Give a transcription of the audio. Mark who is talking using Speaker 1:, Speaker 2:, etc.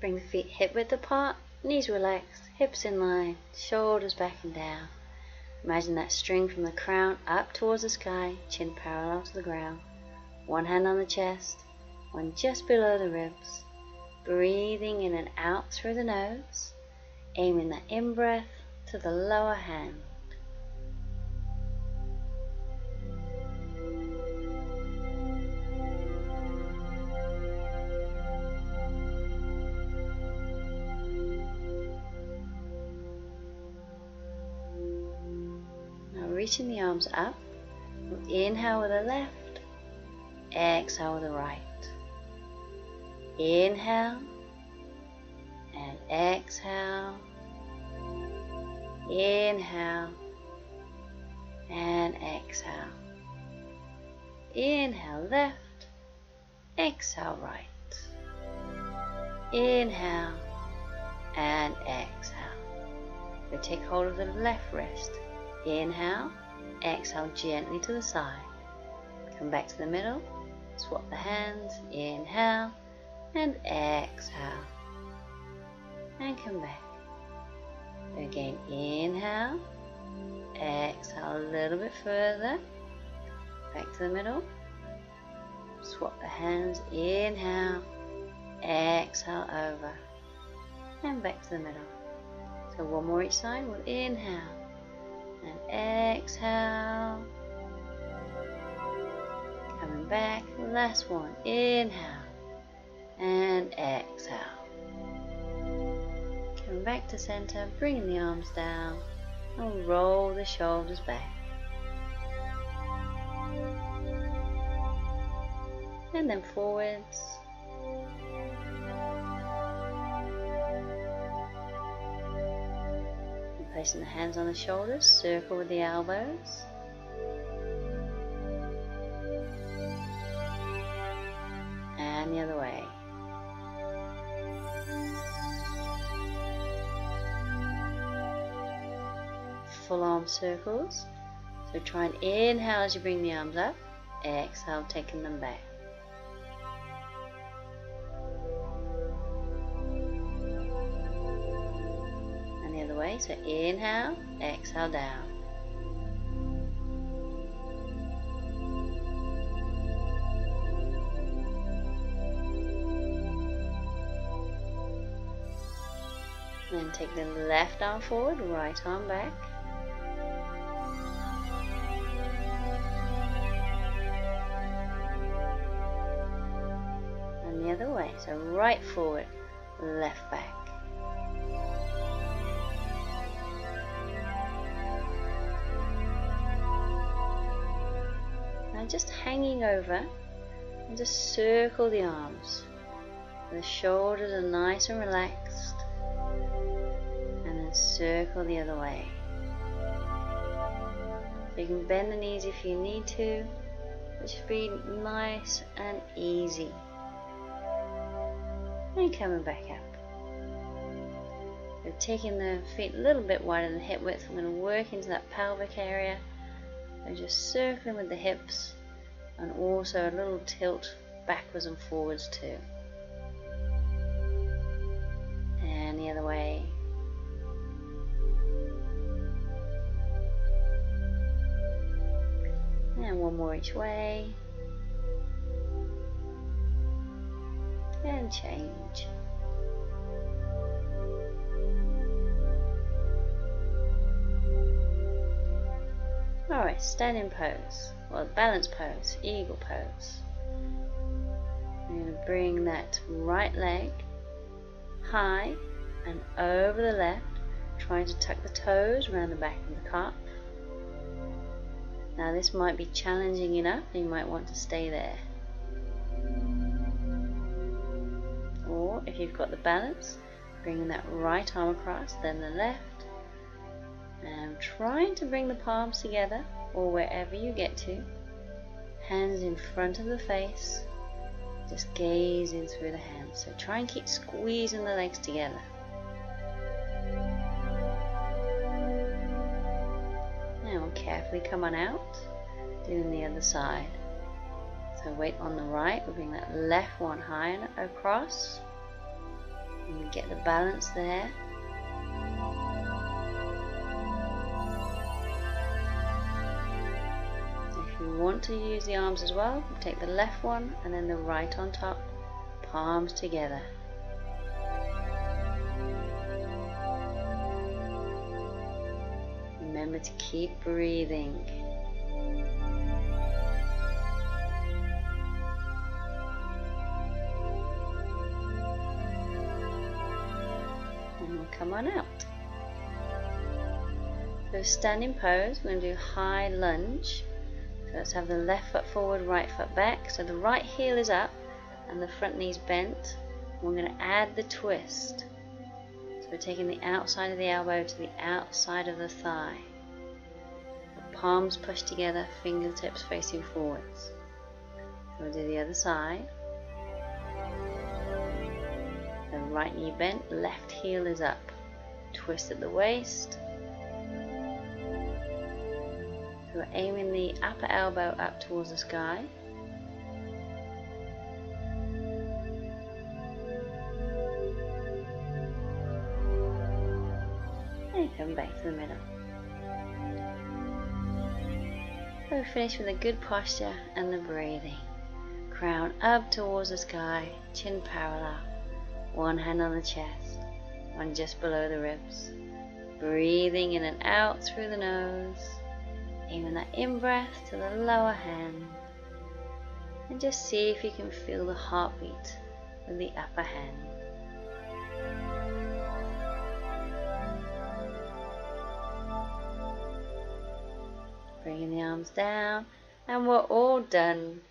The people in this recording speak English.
Speaker 1: Bring the feet hip width apart, knees relaxed, hips in line, shoulders back and down. Imagine that string from the crown up towards the sky, chin parallel to the ground. One hand on the chest, one just below the ribs. Breathing in and out through the nose, aiming the in-breath to the lower hand. Now reaching the arms up, we'll inhale with the left, exhale with the right. Inhale and exhale, inhale and exhale, inhale left, exhale right, inhale and exhale. We'll take hold of the left wrist, inhale, exhale gently to the side, come back to the middle, swap the hands, inhale and exhale, and come back. Again, inhale, exhale a little bit further, back to the middle, swap the hands, inhale, exhale over, and back to the middle. So one more each side, we'll inhale, and exhale, coming back, last one, inhale, and exhale. Come back to center, bringing the arms down, and roll the shoulders back. And then forwards. And placing the hands on the shoulders, circle with the elbows. And the other way. Full arm circles. So try and inhale as you bring the arms up. Exhale, taking them back. And the other way. So inhale, exhale down. Then take the left arm forward, right arm back. And the other way, so right forward, left back. Now just hanging over and just circle the arms. The shoulders are nice and relaxed. Circle the other way. So you can bend the knees if you need to, but just be nice and easy. And coming back up. So taking the feet a little bit wider than hip width, I'm going to work into that pelvic area. So just circling with the hips and also a little tilt backwards and forwards too. And the other way. And one more each way. And change. Alright, standing pose. Well, balance pose, eagle pose. I'm going to bring that right leg high and over the left, trying to tuck the toes around the back of the calf. Now this might be challenging enough, you might want to stay there. Or if you've got the balance, bringing that right arm across, then the left. And trying to bring the palms together, or wherever you get to. Hands in front of the face, just gazing through the hands. So try and keep squeezing the legs together. Carefully come on out, doing the other side. So weight on the right, we'll bring that left one high and across, And get the balance there. If you want to use the arms as well, take the left one and then the right on top, palms together. Remember to keep breathing. And we'll come on out. So standing pose, we're going to do high lunge. So let's have the left foot forward, right foot back. So the right heel is up and the front knee's bent. We're going to add the twist. So we're taking the outside of the elbow to the outside of the thigh. The palms pushed together, fingertips facing forwards. So we'll do the other side. The right knee bent, left heel is up. Twist at the waist. So we're aiming the upper elbow up towards the sky. And come back to the middle. So we finish with a good posture and the breathing. Crown up towards the sky, chin parallel. One hand on the chest, one just below the ribs. Breathing in and out through the nose. Aiming that in-breath to the lower hand. And just see if you can feel the heartbeat with the upper hand. Bringing the arms down, and we're all done.